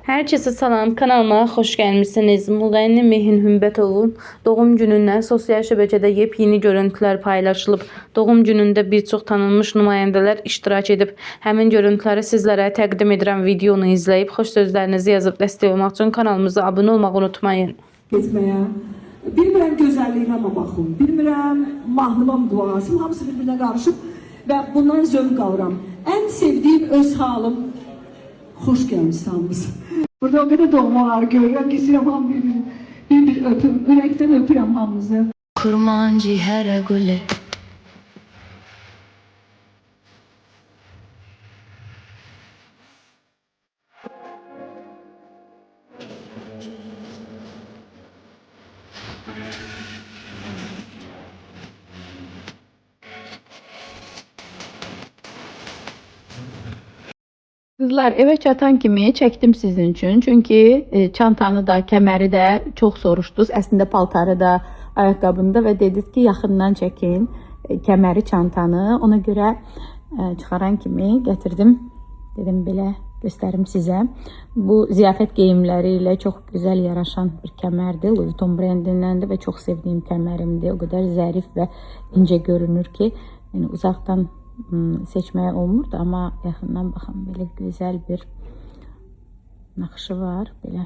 Herkese salam, kanalıma hoş gelmişsiniz. Müğənni Mehin Hümbətovun doğum günündən sosial şəbəkədə yepyeni görüntülər paylaşılıb. Doğum günündə bir çox tanınmış nümayəndələr iştirak edib. Həmin görüntüləri sizlərə təqdim edirəm. Videonu izləyib xoş sözlərinizi yazıb dəstək olmaq üçün kanalımıza abunə olmağı unutmayın. Etməyə. Bilmirəm gözəlliyinə mi baxım, bilmirəm mahnıma mı duasım, hamısı bir-birinə qarışıb və bundan zövq alıram. Ən sevdiyim öz halım. Hoş gelmişsiniz hamınız. Burada o kadar doğmalar görüyorum ki sinema bir öpüm, yürekten öpürüm hamınızı. Kurmancı her gule. Kızlar eve çatan kimi çəkdim sizin üçün. Çünki çantanı da, kəməri də çox soruşdunuz. Əslində paltarı da, ayaqqabını da və dediniz ki, yaxından çəkin kəməri, çantanı. Ona görə çıxaran kimi gətirdim. Dedim belə göstərim sizə. Bu ziyafət geyimləri ilə çox gözəl yaraşan bir kəmərdir. Louis Vuitton brendindəndir və çox sevdiyim kəmərimdir. O qədər zərif və incə görünür ki, yəni uzaqdan seçməyə olmurdu, amma yaxından baxın, belə gözəl bir naxışı var. Belə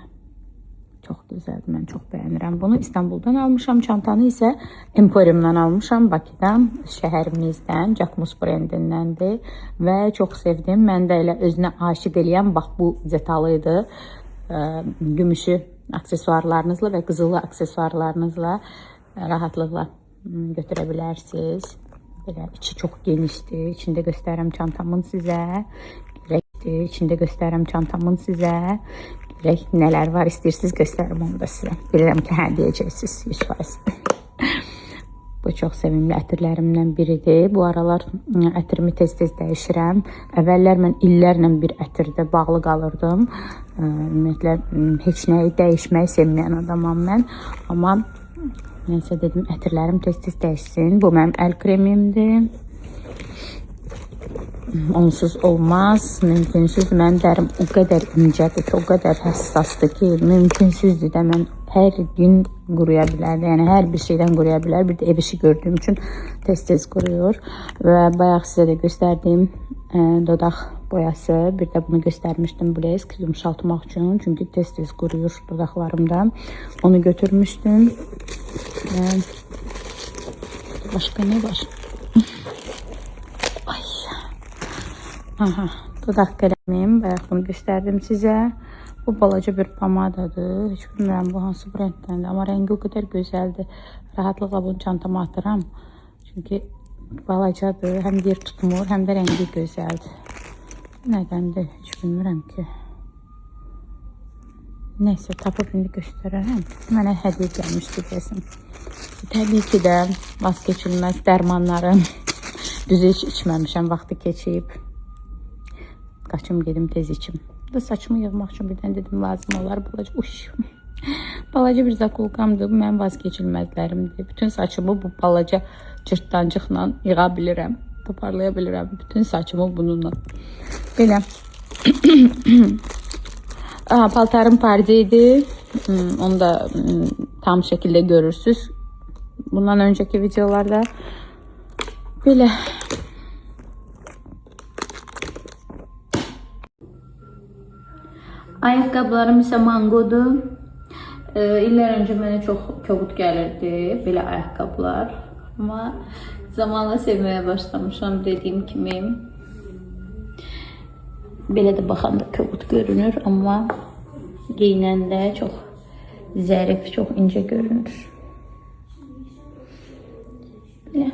çox gözəldir, mən çox bəyənirəm. Bunu İstanbuldan almışam, çantanı isə Emporiumdan almışam, Bakıdan, şəhərimizdən, Jacquemus brendindəndir və çox sevdim. Mən də elə özünə aşiq eləyəm, bax bu detalı idi. Gümüşü aksesuarlarınızla və qızılı aksesuarlarınızla rahatlıqla götürə bilərsiniz. Belə içi çox genişdir. İçində göstərəm çantamın sizə. Görəkdir. İçində göstərəm çantamın sizə. Görək nələr var, istəyirsiniz göstərim onu da sizə. Bilirəm ki, hə deyəcəksiniz 100%. Bu çox sevimli ətirlərimdən biridir. Bu aralar ətirimi tez-tez dəyişirəm. Əvvəllər mən illərlə bir ətirdə bağlı qalırdım. Ümumiyyətlə heç nəyi dəyişməyi sevməyən adamam mən. Amma neyse dedim, ətirlərim tez-tez dəyişsin. Bu mənim əl kremimdir. Onsuz olmaz, mümkünsüz. Mənim dərim o qədər incədir ki, o qədər həssasdır ki, mümkünsüzdür də mən hər gün quruya bilər. Yəni hər bir şeydən quruya bilər. Bir də ev işi gördüyüm üçün tez-tez quruyur. Və bayaq sizə də göstərdiyim dodaq boyası. Bir də bunu göstərmişdim blesk yumşaltmaq üçün. Çünki tez-tez quruyur dodaqlarımdan. Onu götürmüşdüm. Başqa nə var? Ay. Aha, dodaq qələmim. Bayaq bunu göstərdim sizə. Bu balaca bir pomadadır. Heç bilmirəm bu hansı brenddən. Amma rəngi o qədər gözəldir. Rahatlıqla bunu çantama atıram. Çünki balacadır. Həm yer tutmur, həm də rəngi gözəldir. Nədəndir? Heç bilmirəm ki. Neyse, tapıb indi göstərərəm. Mənə hədiyyə gəlmişdi desin. Təbii ki də vazgeçilməz dərmanlarım. Düzü heç içməmişəm, vaxtı keçib. Qaçım gedim tez içim. Da saçımı yığmaq üçün birdən dedim lazım olar. Balaca bir zakulkamdır. Bu mənim vazgeçilməzlərimdir. Bütün saçımı bu balaca cırtdancıqla yığa bilirəm. Toparlaya bilirəm. Bütün saçımı bununla. Belə. Paltarım pardeydi. Onu da tam şəkildə görürsünüz. Bundan önceki videolarda. Belə. Ayaqqabılarım isə mangodur. İllər öncə mənə çox kobud gəlirdi belə ayaqqabılar. Amma zamanla sevməyə başlamışam dediyim kimi. Belə də baxanda kobud görünür, amma geyinəndə çox zərif, çox incə görünür. Belə.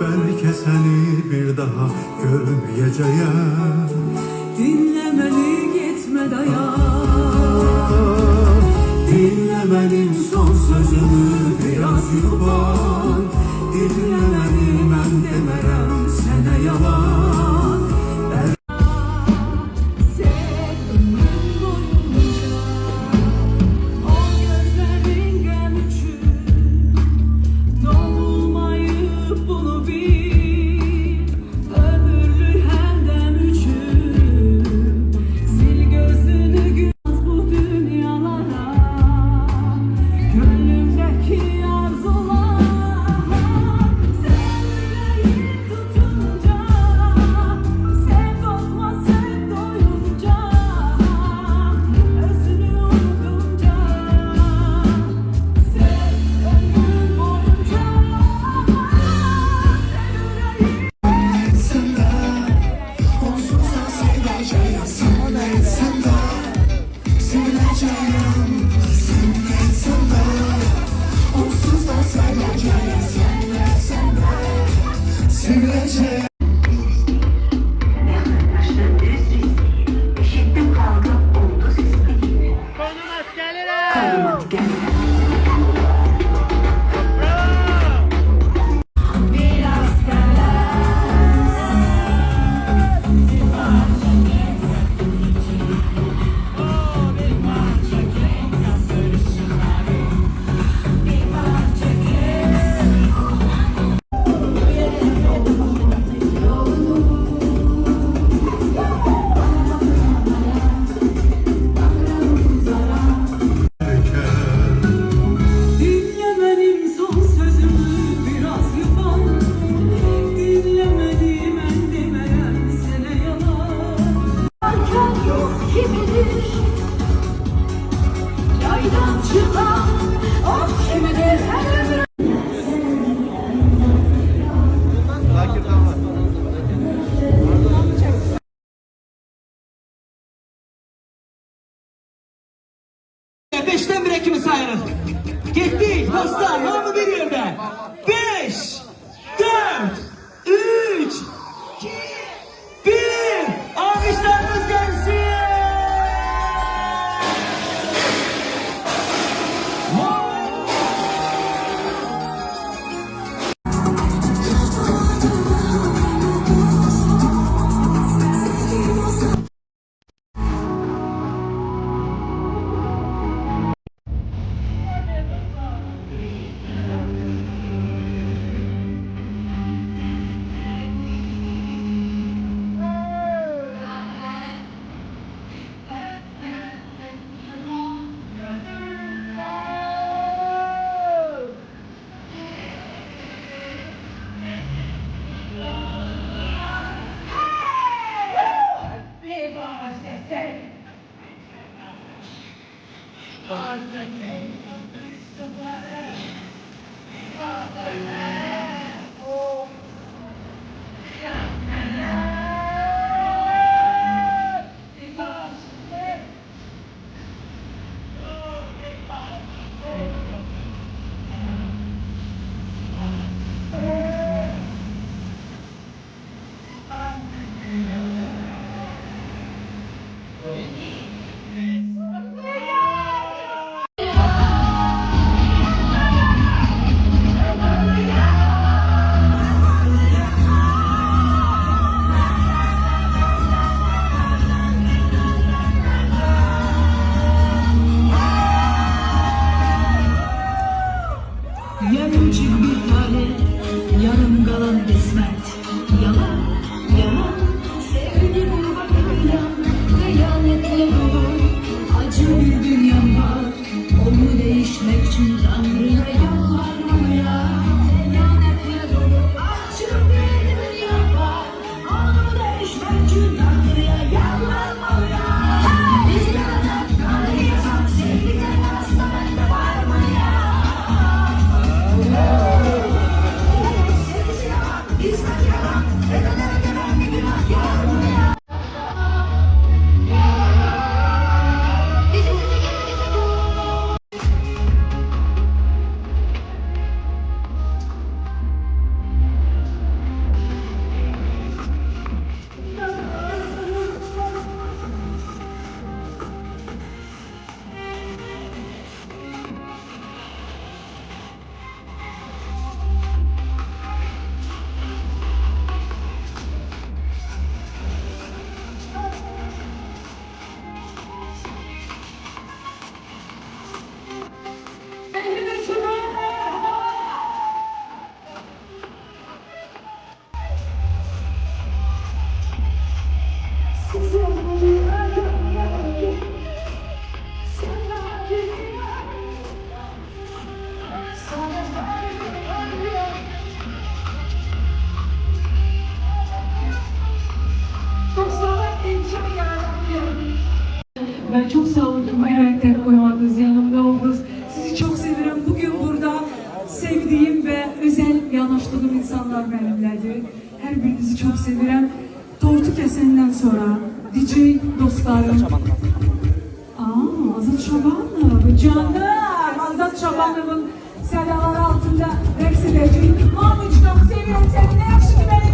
belki seni bir daha görmeyeceğim. Dinle beni gitme dayan. Dinle benim son sözümü biraz yuban. Dinle beni ben demerem sana yalan. Sev ömrüm boyunca o gözlerin gömücü. Doğulmayıp bunu bil, ömürlü hem de müçü. Sil gözünü güz bu dünyalara, gönlümdeki arzular. Sen yüreği tutunca, sev korkma sev doyunca, özünü unutunca, sev ömrün boyunca, sev yüreği. Eşittim kavga oldu sizde gibi. Dinle benim son sözümü biraz yuvan. Dinlemedim en demeyen sene yalan. Varken yok kimidir, yaydan çıkan o kimidir her ömrü. Beşten bire kimi sayarız? Gittik dostlar, hamı bir yerde. 5, 4, 3, 2, 1. Alkışlarınız gelsin. Yarımcık bir tane, yarım kalan kısmet. Yalan, yalan, sevgi kurbanıyla, kıyametle dolu. Acı bir dünyam var, onu değişmek için Tanrı'ya yalvarmaya. Kıyametle dolu, acı bir dünyam var, onu değişmek için Tanrı'ya yalvarmaya. Biz yalan, kanıysak, sevgiden asla varmaya. Sevgisi yalan, hizmet yalan, Ben çok sağ olun ki bu emekleri koymadınız, yanımda oldunuz. Sizi çok seviyorum. Bugün burada sevdiğim ve özel yanaştığım insanlar benimledir. Her birinizi çok seviyorum. Tortu kesenden sonra DJ dostlarım. Azat Şabanov, canım. Azat Şabanov'un sedalar altında reks edeceğim. Mahmut çok seviyorum seni. Ne yakışıklı beni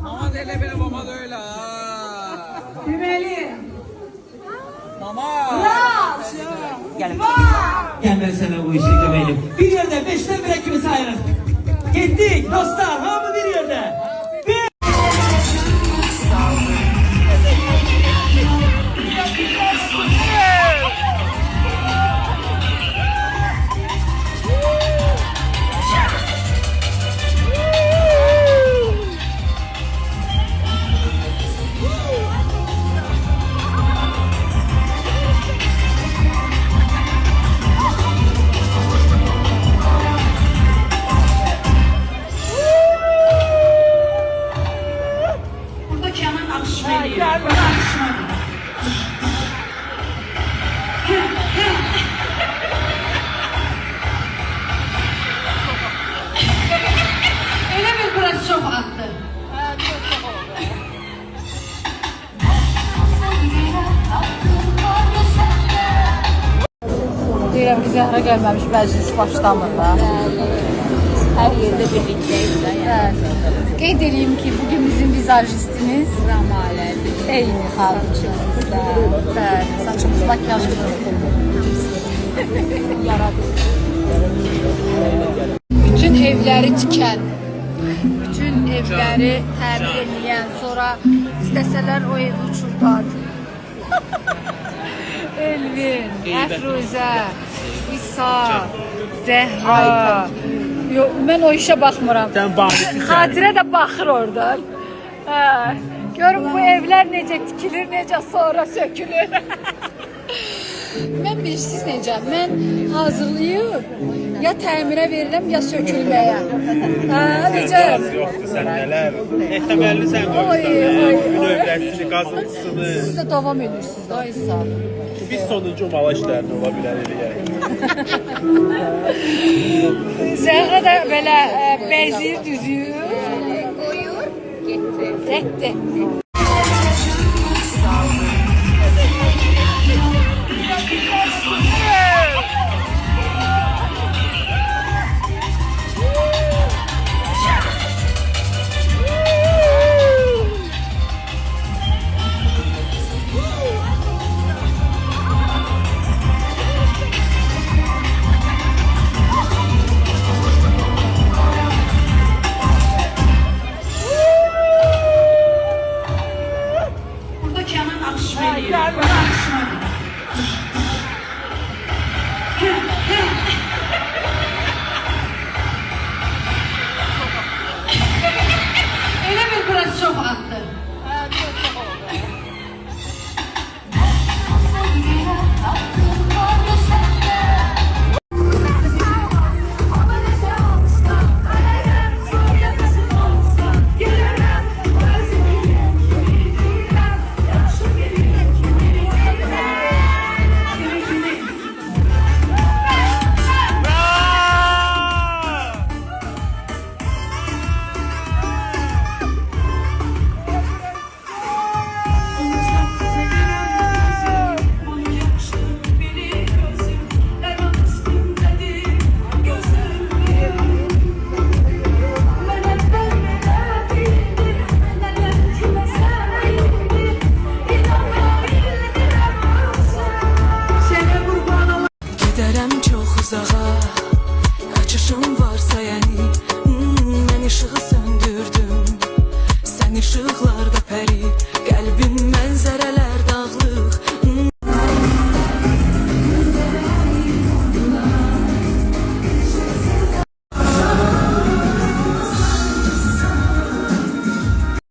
Mama da öyle benim mama da öyle ha. Demeli. Mama. Gel ben sana bu işi gömelim. Bir yerde 5'ten 1'e kimi sayarız? Gittik dostlar, hamı bir yerde. Burada Kenan atışmayı. Öyle bir burası çok attı. Deyirəm ki, Zəhra gəlməmiş məclis başlamır da. Hər yerdə birlikdəyik də. Yəni. Qeyd edeyim ki, bugün bizim vizajistimiz Ramalədir. Eyni xalqımızda. Bəli, saçımız makyaj yaradır. Bütün evləri tikən, bütün evləri təmir edən, sonra istəsələr o evi uçurdar. Elvin, Əfruzə, İsa, Zəhra. Yox, mən o işə baxmıram. Xatirə də baxır oradan. Görün bu evlər necə tikilir, necə sonra sökülür. Mən bilirsiniz necə? Mən hazırlayıb ya təmirə verirəm, ya sökülməyə. Necə? Yoxdur sən nələr. Ehtimalli sən qoyursan. Gün övrətini, qazıntısını. Siz də davam edirsiniz da İsa. Biz sonuncu mala işlərini ola bilər eləyək. Zəhra da belə bəzir düzüyür. Qoyur, getdi. Burada Kenan atışmayı. Öyle bir burası çok attı. Giderəm çox uzağa, qaçışım var.